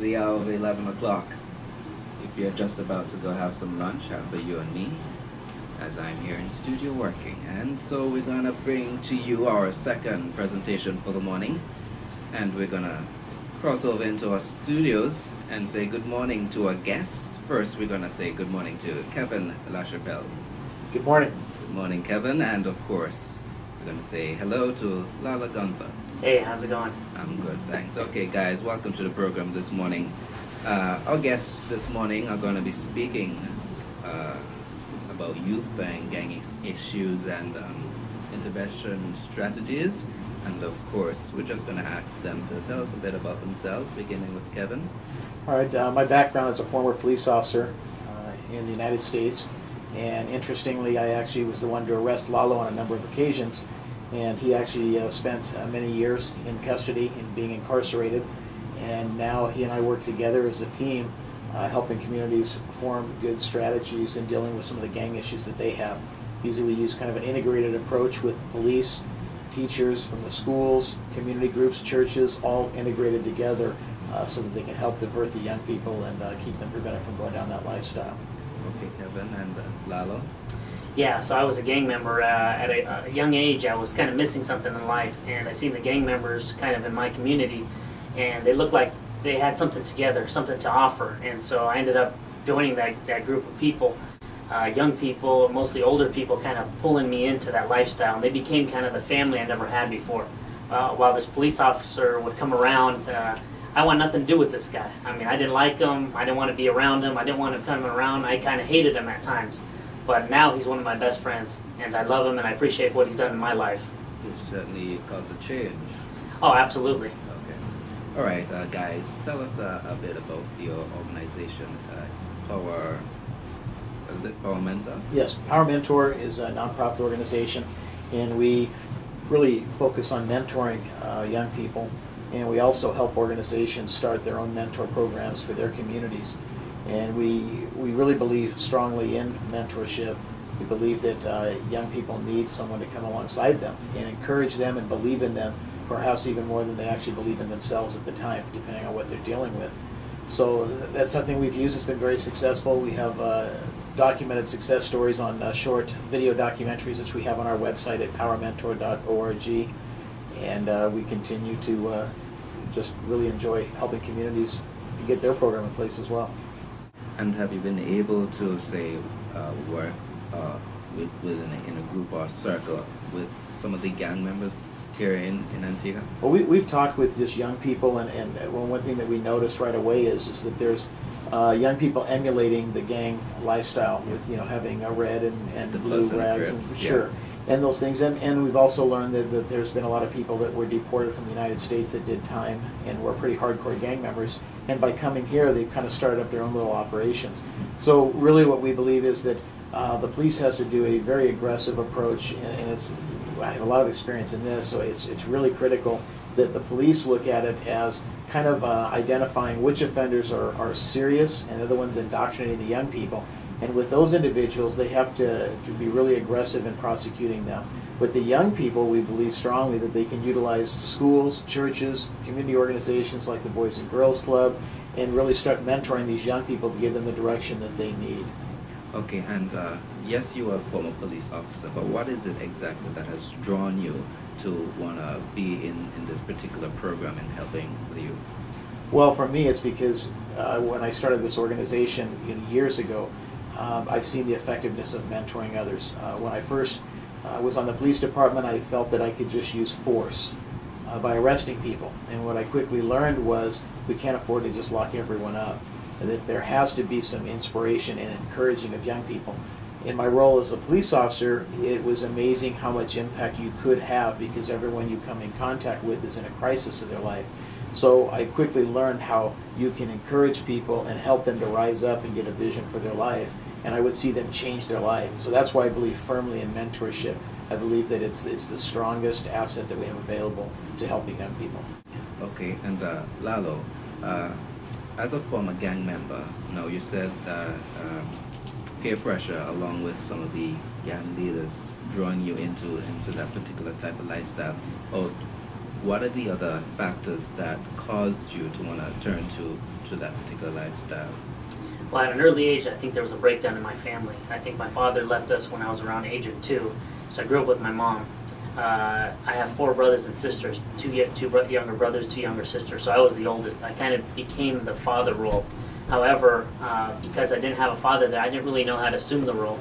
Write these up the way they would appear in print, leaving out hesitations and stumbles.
the hour of 11 o'clock. If you're just about to go have some lunch, have for you and me, as I'm here in studio working. And so we're going to bring to you our second presentation for the morning. And we're going to cross over into our studios and say good morning to our guest. First, we're going to say good morning to Kevin LaChapelle. Good morning. Good morning, Kevin. And of course, we're going to say hello to Lala Gunther. Hey, how's it going? I'm good, thanks. Okay, guys, welcome to the program this morning. Our guests this morning are going to be speaking about youth and gang issues and intervention strategies. And of course, we're just going to ask them to tell us a bit about themselves, beginning with Kevin. All right, my background is a former police officer in the United States. And interestingly, I actually was the one to arrest Lalo on a number of occasions. And he actually spent many years in custody and being incarcerated. And now he and I work together as a team, helping communities form good strategies in dealing with some of the gang issues that they have. Usually we use kind of an integrated approach with police, teachers from the schools, community groups, churches, all integrated together so that they can help divert the young people and keep them prevented from going down that lifestyle. Okay, Kevin, and Lalo? Yeah, so I was a gang member at a young age. I was kind of missing something in life, and I seen the gang members kind of in my community, and they looked like they had something together, something to offer, and so I ended up joining that group of people, young people, mostly older people, kind of pulling me into that lifestyle, and they became kind of the family I never had before. While this police officer would come around, I want nothing to do with this guy. I mean, I didn't like him, I didn't want to be around him, I didn't want him coming around, I kind of hated him at times. But now he's one of my best friends, and I love him and I appreciate what he's done in my life. You certainly caused a change. Oh, absolutely. Okay. All right, guys, tell us a bit about your organization, PowerMentor? Yes, PowerMentor is a nonprofit organization, and we really focus on mentoring young people, and we also help organizations start their own mentor programs for their communities. And we really believe strongly in mentorship. We believe that young people need someone to come alongside them and encourage them and believe in them, perhaps even more than they actually believe in themselves at the time, depending on what they're dealing with. So that's something we've used. It's been very successful. We have documented success stories on short video documentaries, which we have on our website at powermentor.org. And we continue to just really enjoy helping communities get their program in place as well. And have you been able to, say, work in a group or circle with some of the gang members here in Antigua? Well, we've talked with just young people, and one thing that we noticed right away is that there's young people emulating the gang lifestyle with having a red and blue rags and sure. And those things, and we've also learned that there's been a lot of people that were deported from the United States that did time and were pretty hardcore gang members, and by coming here they've kind of started up their own little operations. So really what we believe is that the police has to do a very aggressive approach, and I have a lot of experience in this, so it's really critical that the police look at it as kind of identifying which offenders are serious and they're the ones indoctrinating the young people. And with those individuals, they have to be really aggressive in prosecuting them. With the young people, we believe strongly that they can utilize schools, churches, community organizations like the Boys and Girls Club, and really start mentoring these young people to give them the direction that they need. Okay, and yes, you are a former police officer, but what is it exactly that has drawn you to want to be in this particular program and helping the youth? Well, for me, it's because when I started this organization years ago, I've seen the effectiveness of mentoring others. When I first was on the police department, I felt that I could just use force by arresting people. And what I quickly learned was we can't afford to just lock everyone up, and that there has to be some inspiration and encouraging of young people. In my role as a police officer, it was amazing how much impact you could have because everyone you come in contact with is in a crisis of their life. So I quickly learned how you can encourage people and help them to rise up and get a vision for their life, and I would see them change their life. So that's why I believe firmly in mentorship. I believe that it's the strongest asset that we have available to helping young people. Okay, and Lalo, as a former gang member, you said that peer pressure along with some of the gang leaders drawing you into that particular type of lifestyle. what are the other factors that caused you to want to turn to that particular lifestyle? Well, at an early age, I think there was a breakdown in my family. I think my father left us when I was around age of 2, so I grew up with my mom. I have 4 brothers and sisters, two younger brothers, 2 younger sisters, so I was the oldest. I kind of became the father role. However, because I didn't have a father there, I didn't really know how to assume the role,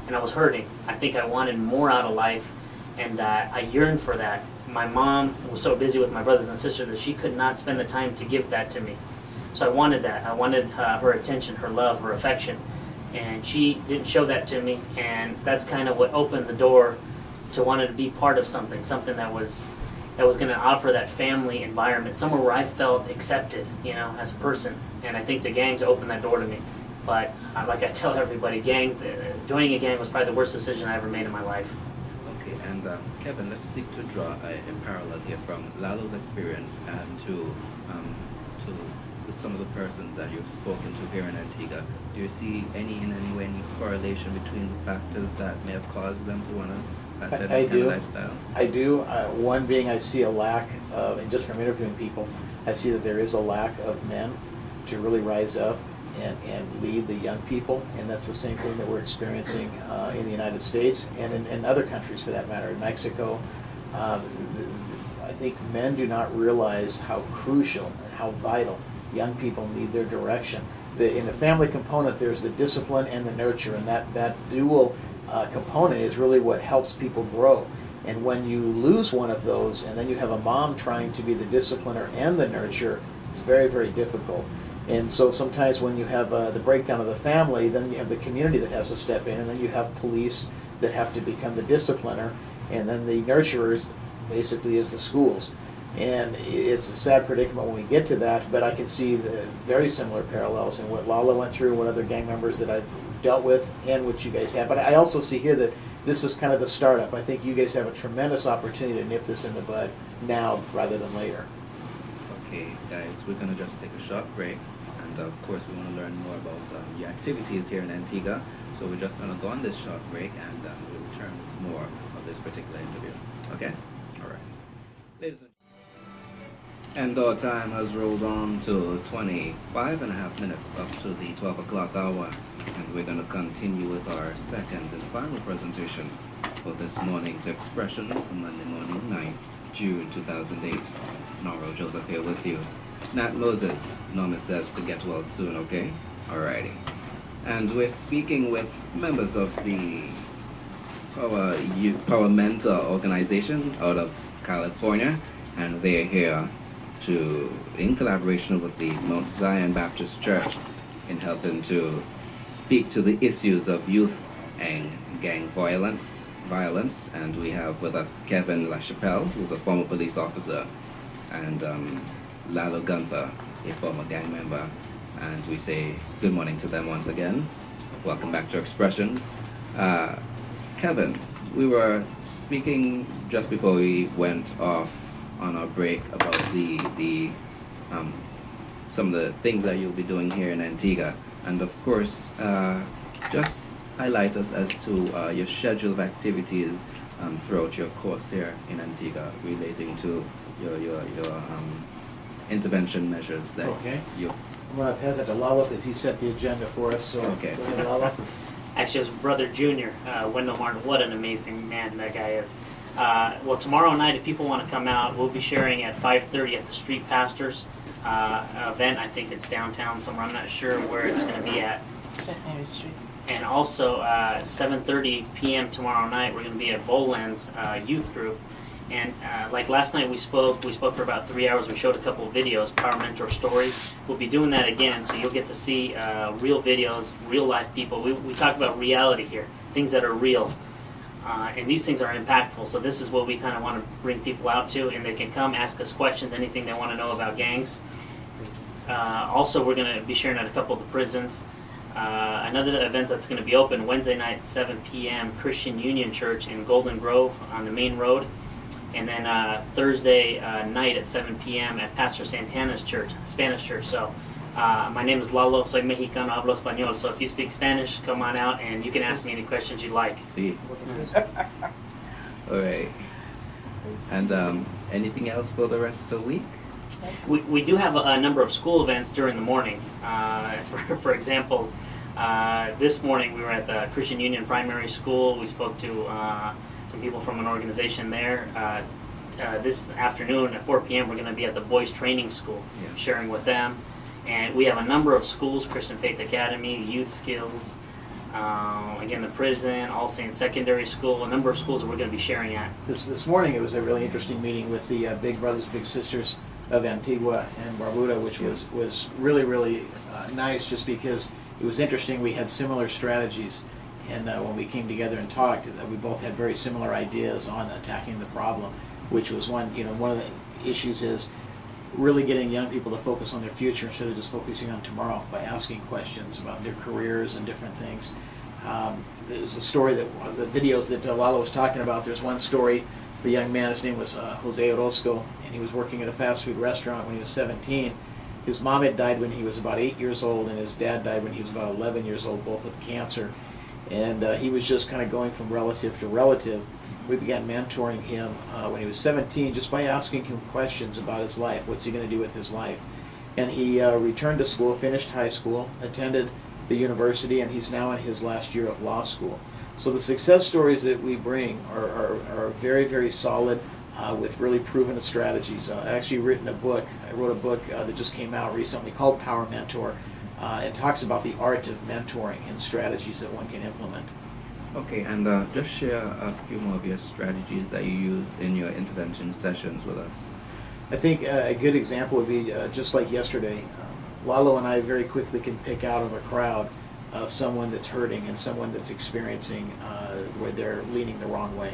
and I was hurting. I think I wanted more out of life, and I yearned for that. My mom was so busy with my brothers and sisters that she could not spend the time to give that to me. So I wanted that. I wanted her attention, her love, her affection, and she didn't show that to me, and that's kind of what opened the door to wanting to be part of something that was going to offer that family environment, somewhere where I felt accepted, as a person. And I think the gangs opened that door to me. But like I tell everybody, joining a gang was probably the worst decision I ever made in my life. Okay, and Kevin, let's seek to draw a parallel here from Lalo's experience and to some of the persons that you've spoken to here in Antigua. Do you see any correlation between the factors that may have caused them to want to that kind of lifestyle? I do. One being, I see a lack of, and just from interviewing people, I see that there is a lack of men to really rise up and lead the young people, and that's the same thing that we're experiencing in the United States and in other countries for that matter. In Mexico, I think men do not realize how crucial and how vital young people need their direction. In the family component, there's the discipline and the nurture, and that dual component is really what helps people grow. And when you lose one of those, and then you have a mom trying to be the discipliner and the nurture, it's very, very difficult. And so sometimes when you have the breakdown of the family, then you have the community that has to step in, and then you have police that have to become the discipliner, and then the nurturers basically is the schools. And it's a sad predicament when we get to that, but I can see the very similar parallels in what Lalo went through, what other gang members that I've dealt with, and what you guys have. But I also see here that this is kind of the startup. I think you guys have a tremendous opportunity to nip this in the bud now rather than later. Okay, guys, we're going to just take a short break. And of course, we want to learn more about your activities here in Antigua. So we're just going to go on this short break, and we'll return with more of this particular interview. Okay? All right. Ladies and our time has rolled on to 25 and a half minutes up to the 12 o'clock hour. And we're going to continue with our second and final presentation for this morning's Expressions, Monday morning, 9th June 2008. Noro Joseph here with you. Nat Moses, Norma says to get well soon, okay? Alrighty. And we're speaking with members of the PowerMentor organization out of California, and they're here in collaboration with the Mount Zion Baptist Church, in helping to speak to the issues of youth and gang violence. And we have with us Kevin LaChapelle, who's a former police officer, and Lalo Gunther, a former gang member. And we say good morning to them once again. Welcome back to Expressions. Kevin, we were speaking just before we went off on our break about the some of the things that you'll be doing here in Antigua, and of course just highlight us as to your schedule of activities throughout your course here in Antigua relating to your intervention measures that you. I'm going to pass it to Lalo because he set the agenda for us. So okay. Go ahead, Lalo. Actually, his brother Junior, Wendell Martin, what an amazing man that guy is. Well, tomorrow night, if people want to come out, we'll be sharing at 5:30 at the Street Pastors event. I think it's downtown somewhere. I'm not sure where it's going to be at. St. Mary's Street. And also, 7:30 p.m. tomorrow night, we're going to be at Bowlands youth group. And like last night, we spoke for about 3 hours. We showed a couple of videos, PowerMentor stories. We'll be doing that again, so you'll get to see real videos, real life people. We talk about reality here, things that are real. And these things are impactful, so this is what we kind of want to bring people out to, and they can come ask us questions, anything they want to know about gangs. Also, we're going to be sharing at a couple of the prisons. Another event that's going to be open Wednesday night, 7 p.m., Christian Union Church in Golden Grove on the main road. And then Thursday night at 7 p.m. at Pastor Santana's church, Spanish church. So my name is Lalo, soy mexicano, hablo español. So if you speak Spanish, come on out and you can ask me any questions you'd like. See. All right. And anything else for the rest of the week? We do have a number of school events during the morning. For example, this morning we were at the Christian Union Primary School. We spoke to some people from an organization there. This afternoon at 4 p.m. we're going to be at the Boys Training School, sharing with them. And we have a number of schools: Christian Faith Academy, Youth Skills, again the prison, All Saints Secondary School, a number of schools that we're going to be sharing at. This morning it was a really interesting meeting with the Big Brothers Big Sisters of Antigua and Barbuda, which was really nice, just because it was interesting. We had similar strategies, and when we came together and talked, we both had very similar ideas on attacking the problem, which was one of the issues is really getting young people to focus on their future instead of just focusing on tomorrow by asking questions about their careers and different things. There's a story that the videos that Lalo was talking about. There's one story. The young man, his name was Jose Orozco, and he was working at a fast food restaurant when he was 17. His mom had died when he was about 8 years old, and his dad died when he was about 11 years old, both of cancer. And he was just kind of going from relative to relative. We began mentoring him when he was 17 just by asking him questions about his life. What's he going to do with his life? And he returned to school, finished high school, attended the university, and he's now in his last year of law school. So the success stories that we bring are very, very solid with really proven strategies. I actually written a book. I wrote a book that just came out recently called PowerMentor. It talks about the art of mentoring and strategies that one can implement. Okay, and just share a few more of your strategies that you use in your intervention sessions with us. I think a good example would be just like yesterday. Lalo and I very quickly can pick out of a crowd someone that's hurting and someone that's experiencing where they're leaning the wrong way.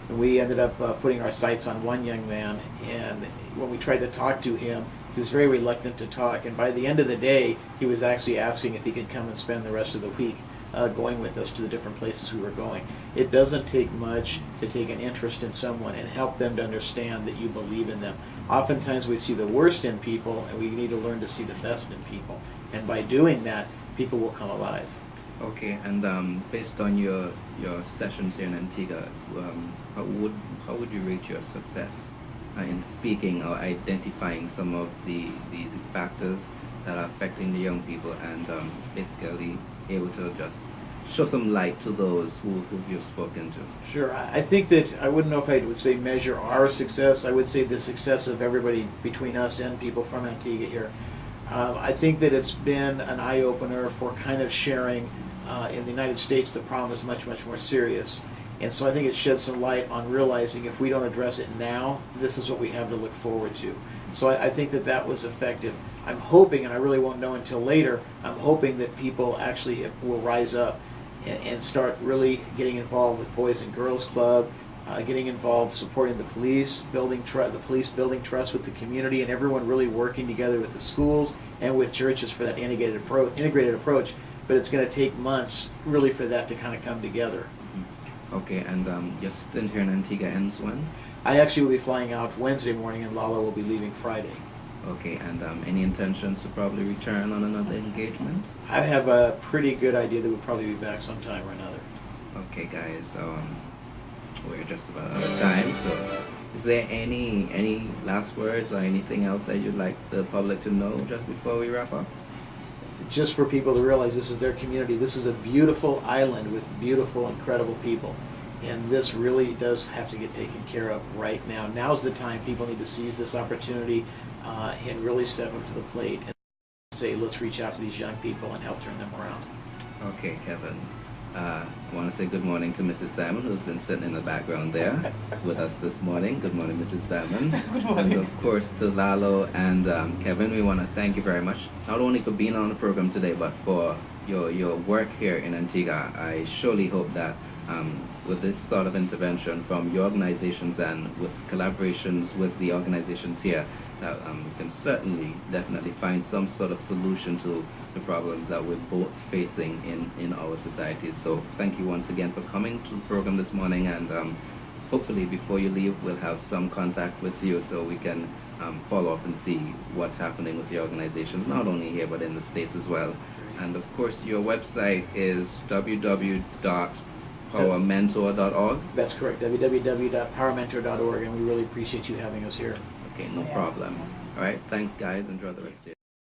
And we ended up putting our sights on one young man, and when we tried to talk to him, he was very reluctant to talk. And by the end of the day, he was actually asking if he could come and spend the rest of the week going with us to the different places we were going. It doesn't take much to take an interest in someone and help them to understand that you believe in them. Oftentimes we see the worst in people, and we need to learn to see the best in people. And by doing that, people will come alive. Okay, and based on your sessions here in Antigua, how would you rate your success in speaking or identifying some of the factors that are affecting the young people, and basically able to just show some light to those who you've spoken to? Sure. I think that I wouldn't know if I would say measure our success. I would say the success of everybody between us and people from Antigua here. I think that it's been an eye-opener for kind of sharing. In the United States, the problem is much, much more serious. And so I think it sheds some light on realizing if we don't address it now, this is what we have to look forward to. So I think that was effective. I'm hoping, and I really won't know until later, I'm hoping that people actually will rise up and start really getting involved with Boys and Girls Club, getting involved supporting the police, building trust with the community, and everyone really working together with the schools and with churches for that integrated approach. But it's going to take months really for that to kind of come together. Okay, and your stint here in Antigua ends when? I actually will be flying out Wednesday morning, and Lala will be leaving Friday. Okay, and any intentions to probably return on another engagement? I have a pretty good idea that we'll probably be back sometime or another. Okay, guys, we're just about out of time, so is there any last words or anything else that you'd like the public to know just before we wrap up? Just for people to realize this is their community. This is a beautiful island with beautiful, incredible people. And this really does have to get taken care of right now. Now's the time. People need to seize this opportunity and really step up to the plate and say, let's reach out to these young people and help turn them around. Okay, Kevin. I want to say good morning to Mrs. Simon, who's been sitting in the background there with us this morning. Good morning, Mrs. Simon. Good morning. And of course to Lalo and Kevin, we want to thank you very much, not only for being on the program today, but for your work here in Antigua. I surely hope that with this sort of intervention from your organizations and with collaborations with the organizations here, that we can certainly, definitely find some sort of solution to the problems that we're both facing in our societies. So thank you once again for coming to the program this morning, and hopefully before you leave we'll have some contact with you so we can follow up and see what's happening with the organization, not only here but in the States as well. And of course your website is PowerMentor.org. That's correct, www.powermentor.org, and we really appreciate you having us here. Okay, no problem. All right, thanks guys. Enjoy the rest of your day.